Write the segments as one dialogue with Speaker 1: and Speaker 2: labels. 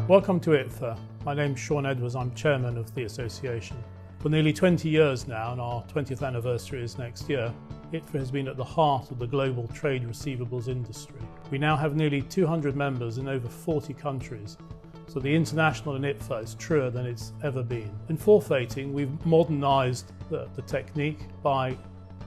Speaker 1: Welcome to ITFA. My name's Sean Edwards, I'm chairman of the association. For nearly 20 years now, and our 20th anniversary is next year, ITFA has been at the heart of the global trade receivables industry. We now have nearly 200 members in over 40 countries, so the international in ITFA is truer than it's ever been. In forfeiting, we've modernised the technique by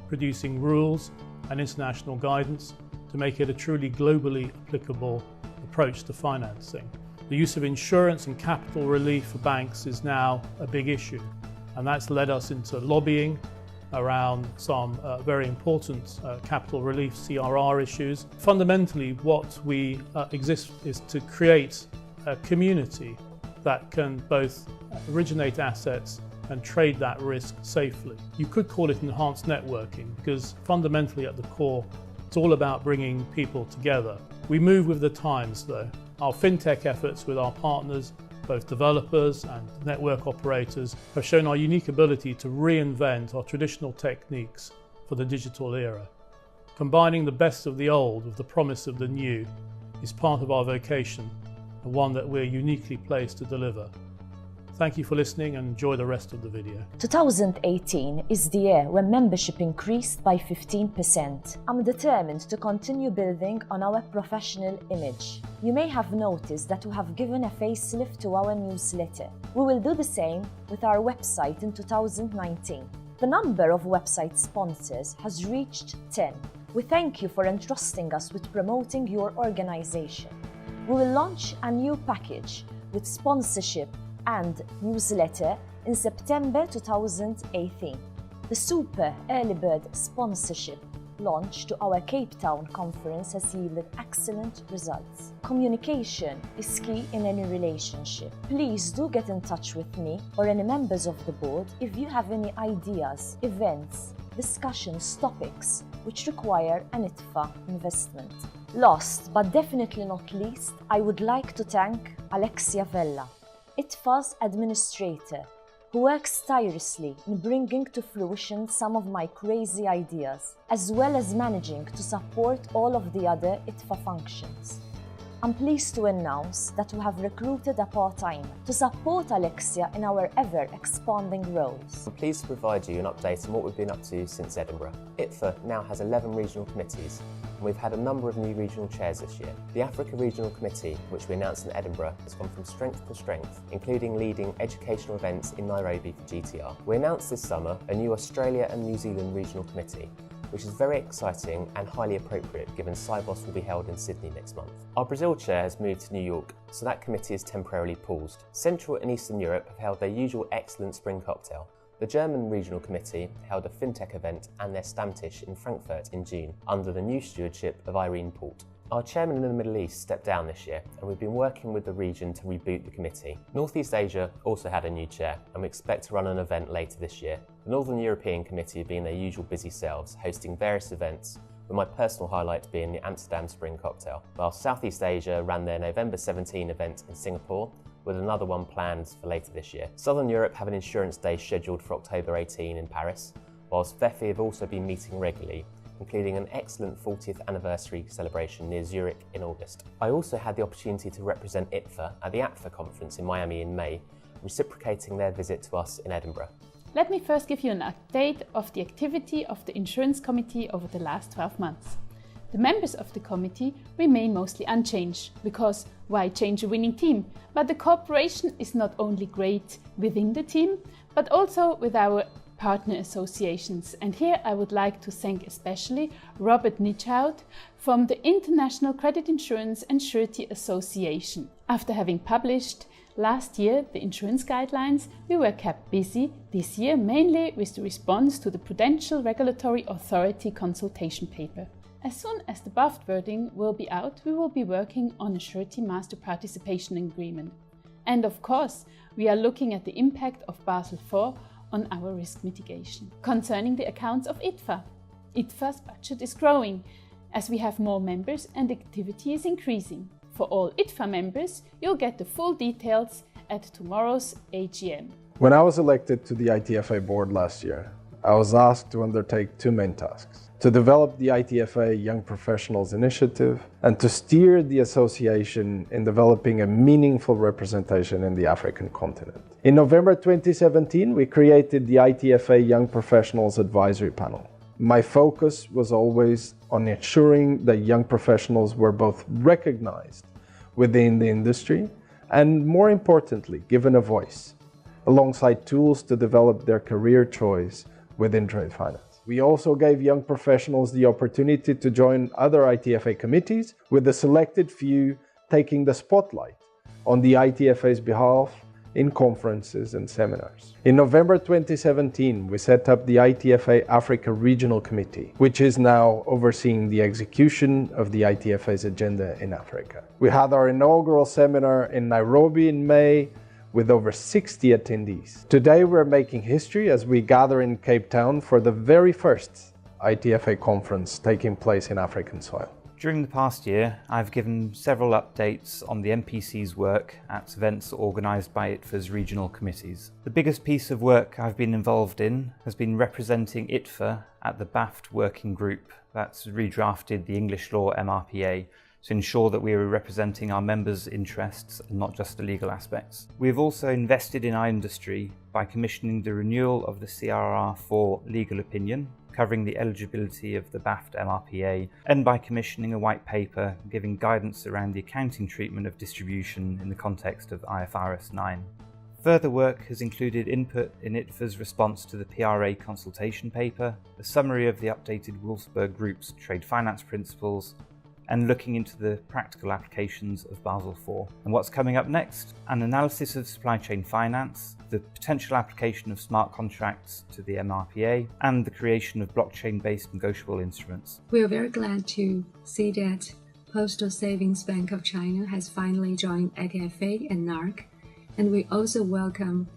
Speaker 1: producing rules and international guidance to make it a truly globally applicable approach to financing. The use of insurance and capital relief for banks is now a big issue, and that's led us into lobbying around some very important capital relief CRR issues. Fundamentally, what we exist is to create a community that can both originate assets and trade that risk safely. You could call it enhanced networking because fundamentally at the core, it's all about bringing people together. We move with the times though. Our fintech efforts with our partners, both developers and network operators, have shown our unique ability to reinvent our traditional techniques for the digital era. Combining the best of the old with the promise of the new is part of our vocation and one that we're uniquely placed to deliver. Thank you for listening and enjoy the rest of the video.
Speaker 2: 2018 is the year when membership increased by 15%. I'm determined to continue building on our professional image. You may have noticed that we have given a facelift to our newsletter. We will do the same with our website in 2019. The number of website sponsors has reached 10. We thank you for entrusting us with promoting your organization. We will launch a new package with sponsorship and newsletter in September 2018. The Super Early Bird sponsorship launch to our Cape Town conference has yielded excellent results. Communication is key in any relationship. Please do get in touch with me or any members of the board if you have any ideas, events, discussions, topics which require an ITFA investment. Last but definitely not least, I would like to thank Alexia Vella, ITFA's administrator, who works tirelessly in bringing to fruition some of my crazy ideas, as well as managing to support all of the other ITFA functions. I'm pleased to announce that we have recruited a part-timer to support Alexia in our ever-expanding roles.
Speaker 3: I'm pleased to provide you an update on what we've been up to since Edinburgh. ITFA now has 11 regional committees, and we've had a number of new regional chairs this year. The Africa Regional Committee, which we announced in Edinburgh, has gone from strength to strength, including leading educational events in Nairobi for GTR. We announced this summer a new Australia and New Zealand Regional Committee, which is very exciting and highly appropriate given Sibos will be held in Sydney next month. Our Brazil chair has moved to New York, so that committee is temporarily paused. Central and Eastern Europe have held their usual excellent spring cocktail. The German Regional Committee held a fintech event and their Stammtisch in Frankfurt in June under the new stewardship of Irene Port. Our chairman in the Middle East stepped down this year, and we've been working with the region to reboot the committee. Northeast Asia also had a new chair, and we expect to run an event later this year. The Northern European Committee have been their usual busy selves, hosting various events, with my personal highlight being the Amsterdam Spring Cocktail, while Southeast Asia ran their November 17 event in Singapore, with another one planned for later this year. Southern Europe have an insurance day scheduled for October 18 in Paris, whilst VEFI have also been meeting regularly, including an excellent 40th anniversary celebration near Zurich in August. I also had the opportunity to represent ITFA at the APFA conference in Miami in May, reciprocating their visit to us in Edinburgh.
Speaker 4: Let me first give you an update of the activity of the Insurance Committee over the last 12 months. The members of the committee remain mostly unchanged, because why change a winning team? But the cooperation is not only great within the team, but also with our partner associations, and here I would like to thank especially Robert Nitschhout from the International Credit Insurance and Surety Association. After having published last year the insurance guidelines, we were kept busy this year mainly with the response to the Prudential Regulatory Authority consultation paper. As soon as the BaFT wording will be out, we will be working on a surety master participation agreement. And of course, we are looking at the impact of Basel IV on our risk mitigation. Concerning the accounts of ITFA, ITFA's budget is growing as we have more members and activity is increasing. For all ITFA members, you'll get the full details at tomorrow's AGM.
Speaker 5: When I was elected to the ITFA board last year, I was asked to undertake two main tasks: to develop the ITFA Young Professionals Initiative and to steer the association in developing a meaningful representation in the African continent. In November 2017, we created the ITFA Young Professionals Advisory Panel. My focus was always on ensuring that young professionals were both recognized within the industry and, more importantly, given a voice, alongside tools to develop their career choice within trade finance. We also gave young professionals the opportunity to join other ITFA committees, with the selected few taking the spotlight on the ITFA's behalf in conferences and seminars. In November 2017, we set up the ITFA Africa Regional Committee, which is now overseeing the execution of the ITFA's agenda in Africa. We had our inaugural seminar in Nairobi in May, with over 60 attendees. Today we're making history as we gather in Cape Town for the very first ITFA conference taking place in African soil.
Speaker 6: During the past year, I've given several updates on the MPC's work at events organised by ITFA's regional committees. The biggest piece of work I've been involved in has been representing ITFA at the BAFT working group that's redrafted the English law MRPA to ensure that we are representing our members' interests and not just the legal aspects. We have also invested in our industry by commissioning the renewal of the CRR4 legal opinion, covering the eligibility of the BAFT MRPA, and by commissioning a white paper giving guidance around the accounting treatment of distribution in the context of IFRS 9. Further work has included input in ITFA's response to the PRA consultation paper, a summary of the updated Wolfsburg Group's trade finance principles, and looking into the practical applications of Basel IV. And what's coming up next? An analysis of supply chain finance, the potential application of smart contracts to the MRPA, and the creation of blockchain-based negotiable instruments.
Speaker 7: We are very glad to see that Postal Savings Bank of China has finally joined ITFA and NARC, and we also welcome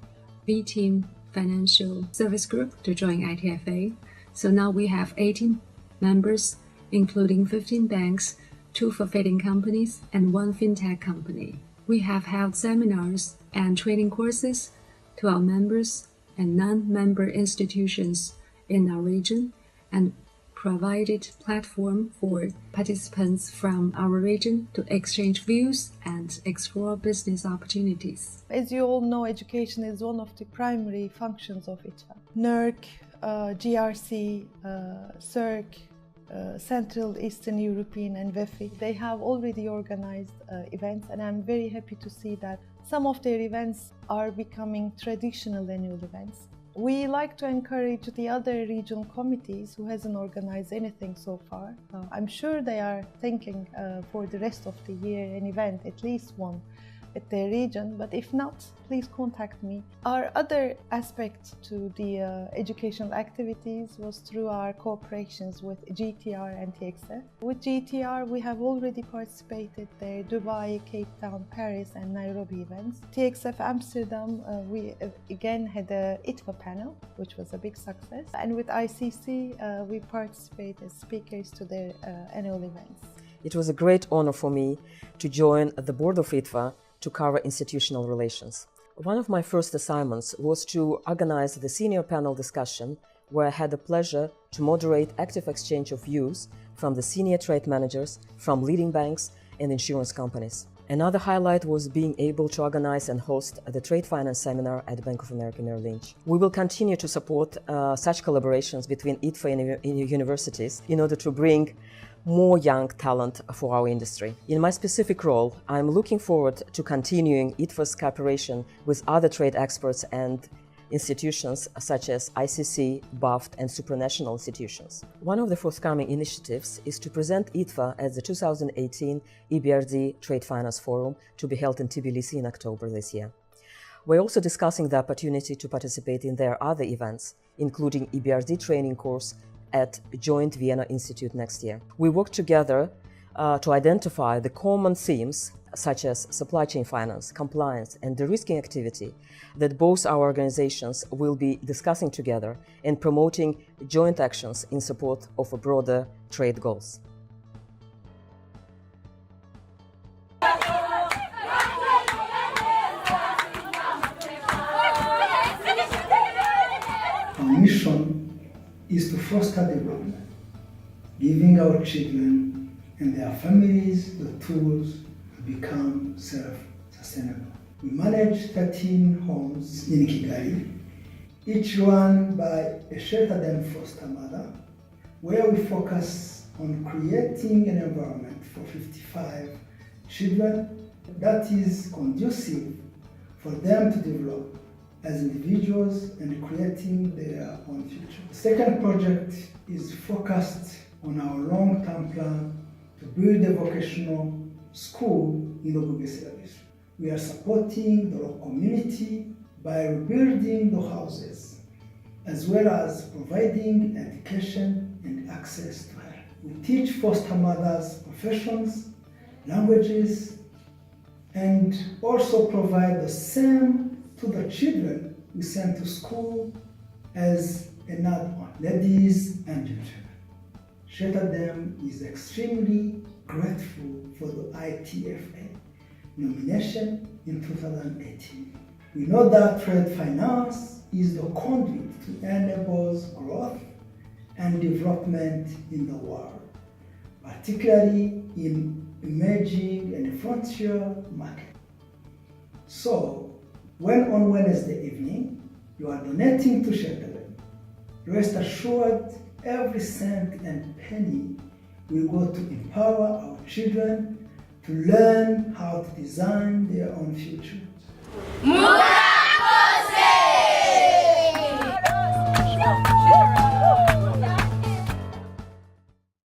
Speaker 7: V-Team Financial Service Group to join ITFA. So now we have 18 members, including 15 banks, 2 forfeiting companies, and 1 fintech company. We have held seminars and training courses to our members and non-member institutions in our region, and provided platform for participants from our region to exchange views and explore business opportunities.
Speaker 8: As you all know, education is one of the primary functions of ITFA. NERC, GRC, CERC, Central Eastern European and WEFI. They have already organized events, and I'm very happy to see that some of their events are becoming traditional annual events. We like to encourage the other regional committees who hasn't organized anything so far. I'm sure they are thinking for the rest of the year an event, at least one, at their region, but if not, please contact me. Our other aspect to the educational activities was through our cooperations with GTR and TXF. With GTR, we have already participated their Dubai, Cape Town, Paris and Nairobi events. TXF Amsterdam, we again had a ITFA panel, which was a big success. And with ICC, we participate as speakers to their annual events.
Speaker 9: It was a great honor for me to join the board of ITFA to cover institutional relations. One of my first assignments was to organize the senior panel discussion, where I had the pleasure to moderate active exchange of views from the senior trade managers from leading banks and insurance companies. Another highlight was being able to organize and host the trade finance seminar at Bank of America Merrill Lynch. We will continue to support such collaborations between ITFA and universities in order to bring more young talent for our industry. In my specific role, I'm looking forward to continuing ITFA's cooperation with other trade experts and institutions such as ICC, BAFT and supranational institutions. One of the forthcoming initiatives is to present ITFA at the 2018 EBRD Trade Finance Forum to be held in Tbilisi in October this year. We're also discussing the opportunity to participate in their other events, including EBRD training course at Joint Vienna Institute next year. We work together to identify the common themes such as supply chain finance, compliance, and de-risking activity that both our organizations will be discussing together and promoting joint actions in support of broader trade goals.
Speaker 10: Our mission is to foster development, giving our children and their families the tools to become self-sustainable. We manage 13 homes in Kigali, each run by a Shelter Them foster mother, where we focus on creating an environment for 55 children that is conducive for them to develop as individuals and creating their own future. The second project is focused on our long-term plan to build a vocational school in Obuge service. We are supporting the local community by rebuilding the houses, as well as providing education and access to health. We teach foster mothers professions, languages, and also provide the same to the children we send to school as another one. Ladies and gentlemen, Shelter Them is extremely grateful for the ITFA nomination in 2018. We know that trade finance is the conduit to enable growth and development in the world, particularly in emerging and frontier markets. So, when on Wednesday evening you are donating to Shelter Them, rest assured every cent and penny will go to empower our children to learn how to design their own future.